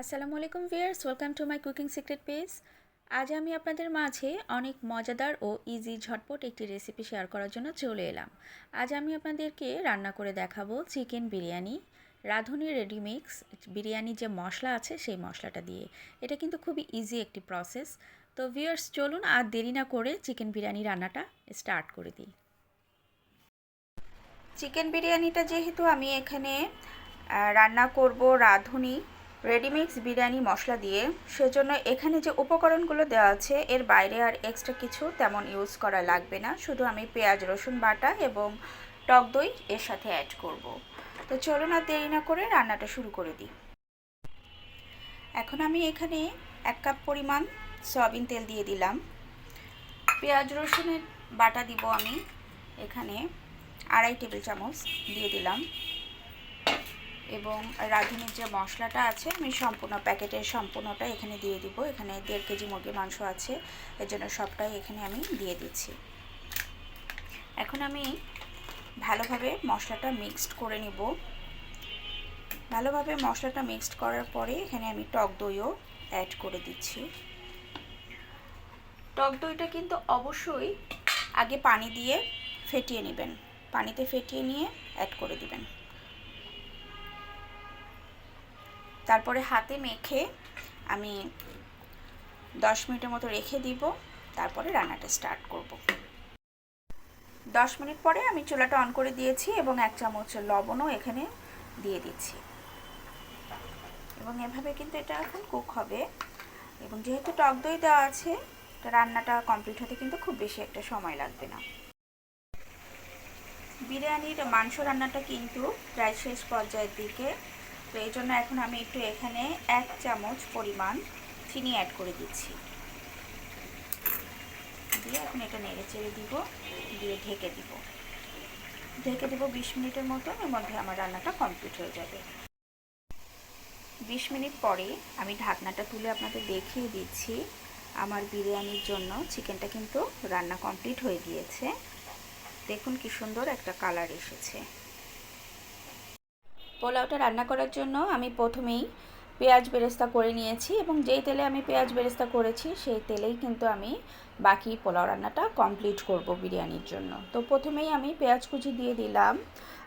আসসালামু আলাইকুম viewers, welcome to my cooking secret page. আজ আমি আপনাদের মাঝে অনেক মজাদার ও ইজি ঝটপট একটি রেসিপি শেয়ার করার জন্য চলে এলাম। আজ আমি আপনাদেরকে রান্না করে দেখাবো চিকেন বিরিয়ানি। রাঁধুনি রেডিমিক্স বিরিয়ানির যে মশলা আছে সেই মশলাটা দিয়ে। এটা কিন্তু খুবই ইজি একটি প্রসেস। তো ভিউয়ার্স, চলুন আর দেরি না করে চিকেন বিরিয়ানি রান্নাটা স্টার্ট করে দিই। চিকেন বিরিয়ানিটা যেহেতু আমি এখানে রান্না করব রাঁধুনি রেডিমিক্স বিরিয়ানি মশলা দিয়ে, সেজন্য এখানে যে উপকরণগুলো দেওয়া আছে এর বাইরে আর এক্সট্রা কিছু তেমন ইউজ করা লাগবে না। শুধু আমি পেঁয়াজ রসুন বাটা এবং টক দই এর সাথে অ্যাড করব। তো চলুন আর দেরি না করে রান্নাটা শুরু করে দিই। এখন আমি এখানে 1 কাপ পরিমাণ সয়াবিন তেল দিয়ে দিলাম। পেঁয়াজ রসুনের বাটা দিব আমি এখানে 2.5 টেবিল চামচ দিয়ে দিলাম, এবং রাঁধুনির যে মশলাটা আছে আমি সম্পূর্ণ প্যাকেটের সম্পূর্ণটা এখানে দিয়ে দিব। এখানে 1.5 কেজি মুরগির মাংস আছে, এর জন্য সবটাই এখানে আমি দিয়ে দিচ্ছি। এখন আমি ভালোভাবে মশলাটা মিক্সড করে নিব। ভালোভাবে মশলাটা মিক্সড করার পরে এখানে আমি টক দইও অ্যাড করে দিচ্ছি। টক দইটা কিন্তু অবশ্যই আগে পানি দিয়ে ফেটিয়ে নেবেন, পানিতে ফেটিয়ে নিয়ে অ্যাড করে দিবেন। তারপরে হাতে মেখে আমি 10 মিনিটের মতো রেখে দিব, তারপরে রান্নাটা স্টার্ট করব। 10 মিনিট পরে আমি চুলাটা অন করে দিয়েছি এবং 1 চামচ লবণও এখানে দিয়ে দিচ্ছি, এবং এভাবে কিন্তু এটা এখন কুক হবে। এবং যেহেতু টক দই দেওয়া আছে, রান্নাটা কমপ্লিট হতে কিন্তু খুব বেশি একটা সময় লাগবে না। বিরিয়ানির মাংস রান্নাটা কিন্তু প্রায় শেষ পর্যায়ের দিকে, তো এই জন্য এখন আমি একটু এখানে 1 চামচ পরিমাণ চিনি অ্যাড করে দিচ্ছি। দিয়ে এখন এটা নেড়ে চেড়ে দিব, দিয়ে ঢেকে দিব। 20 মিনিটের মতো, এর মধ্যে আমার রান্নাটা কমপ্লিট হয়ে যাবে। 20 মিনিট পরে আমি ঢাকনাটা তুলে আপনাদের দেখিয়ে দিচ্ছি। আমার বিরিয়ানির জন্য চিকেনটা কিন্তু রান্না কমপ্লিট হয়ে গিয়েছে। দেখুন কি সুন্দর একটা কালার এসেছে। পোলাওটা রান্না করার জন্য আমি প্রথমেই পেঁয়াজ বেরেস্তা করে নিয়েছি, এবং যেই তেলে আমি পেঁয়াজ বেরেস্তা করেছি সেই তেলেই কিন্তু আমি বাকি পোলাও রান্নাটা কমপ্লিট করব বিরিয়ানির জন্য। তো প্রথমেই আমি পেঁয়াজ কুচি দিয়ে দিলাম।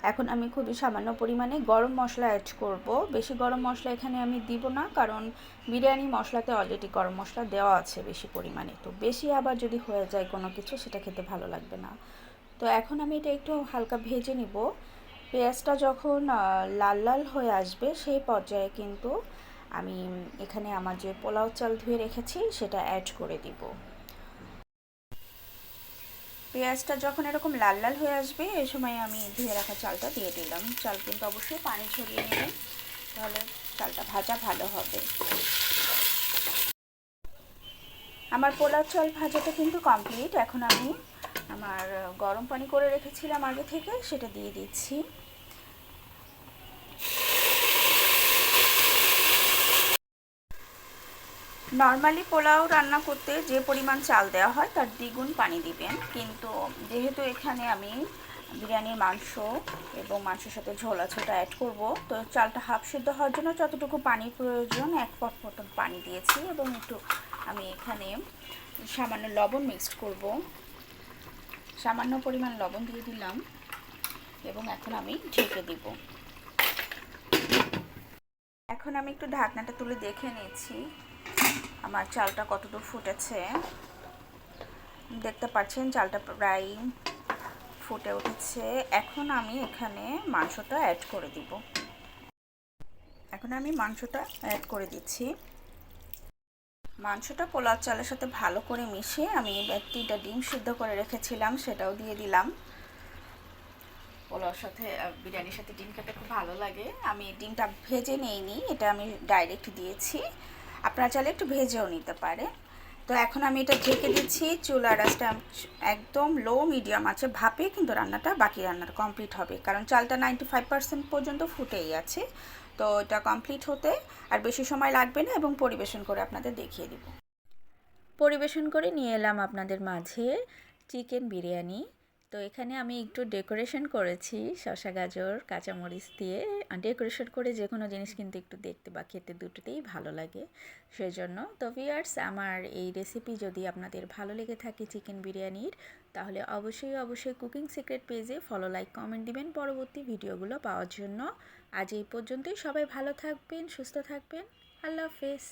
এখন আমি খুবই সামান্য পরিমাণে গরম মশলা অ্যাড করব। বেশি গরম মশলা এখানে আমি দিব না, কারণ বিরিয়ানি মশলাতে অলরেডি গরম মশলা দেওয়া আছে বেশি পরিমাণে। তো বেশি আবার যদি হয়ে যায় কোনো কিছু, সেটা খেতে ভালো লাগবে না। তো এখন আমি এটা একটু হালকা ভেজে নিব। পেঁয়াজটা যখন লাল লাল হয়ে আসবে সেই পর্যায়ে কিন্তু আমি এখানে আমার যে পোলাও চাল ধুয়ে রেখেছি সেটা অ্যাড করে দিব। পেঁয়াজটা যখন এরকম লাল লাল হয়ে আসবে, এই সময় আমি ধুয়ে রাখা চালটা দিয়ে দিলাম। চাল কিন্তু অবশ্যই পানি ঝরিয়ে নেবেন, তাহলে চালটা ভাজা ভালো হবে। আমার পোলাও চাল ভাজাটা কিন্তু কমপ্লিট। এখন আমি আমার গরম পানি করে রেখেছিলাম আগে থেকে, সেটা দিয়ে দিচ্ছি। নর্মালি পোলাও রান্না করতে যে পরিমাণ চাল দেওয়া হয় তার দ্বিগুণ পানি দিবেন, কিন্তু যেহেতু এখানে আমি বিরিয়ানির মাংস এবং মাংসের সাথে ঝোল আছে ওটা অ্যাড করব, তো চালটা হাফ সিদ্ধ হওয়ার জন্য যতটুকু পানির প্রয়োজন 1 পট মতন পানি দিয়েছি, এবং একটু আমি এখানে সামান্য লবণ মিক্সড করব। সামান্য পরিমাণ লবণ দিয়ে দিলাম, এবং এখন আমি ঢেকে দিব। এখন আমি একটু ঢাকনাটা তুলে দেখে নিচ্ছি আমার চালটা কতদূর ফুটেছে। দেখতে পাচ্ছেন চালটা প্রায় ফুটে উঠেছে। এখন আমি এখানে মাংসটা অ্যাড করে দিব। এখন আমি মাংসটা অ্যাড করে দিচ্ছি। মাংসটা পোলাও চালের সাথে ভালো করে মিশিয়ে আমি 3টা ডিম সিদ্ধ করে রেখেছিলাম, সেটাও দিয়ে দিলাম। পোলাওর সাথে বিরিয়ানির সাথে ডিম খেতে খুব ভালো লাগে। আমি ডিমটা ভেজে নিইনি, এটা আমি ডাইরেক্ট দিয়েছি। আপনারা চাইলে একটু ভেজেও নিতে পারে। তো এখন আমি এটা ঢেকে দিচ্ছি। চুলার আঁচটা একদম লো মিডিয়াম আছে, ভাপে কিন্তু রান্নাটা বাকি রান্নাটা কমপ্লিট হবে, কারণ চালটা 95% পর্যন্ত ফুটেই আছে। তো এটা কমপ্লিট হতে আর বেশি সময় লাগবে না, এবং পরিবেশন করে আপনাদের দেখিয়ে দিব। পরিবেশন করে নিয়ে এলাম আপনাদের মাঝে চিকেন বিরিয়ানি। তো এখানে আমি একটু ডেকোরেশন করেছি শসা গাজর কাঁচামরিচ দিয়ে। ডেকোরেশন করে যে কোনো জিনিস কিন্তু একটু দেখতে বা খেতে দুটোতেই ভালো লাগে, সেজন্য। তো ভিউয়ার্স, আমার এই রেসিপি যদি আপনাদের ভালো লেগে থাকে চিকেন বিরিয়ানির, তাহলে অবশ্যই কুকিং সিক্রেট পেজে ফলো, লাইক, কমেন্ট দিবেন পরবর্তী ভিডিওগুলো পাওয়ার জন্য। আজ এই পর্যন্তই। সবাই ভালো থাকবেন, সুস্থ থাকবেন। আল্লাহ হাফেজ।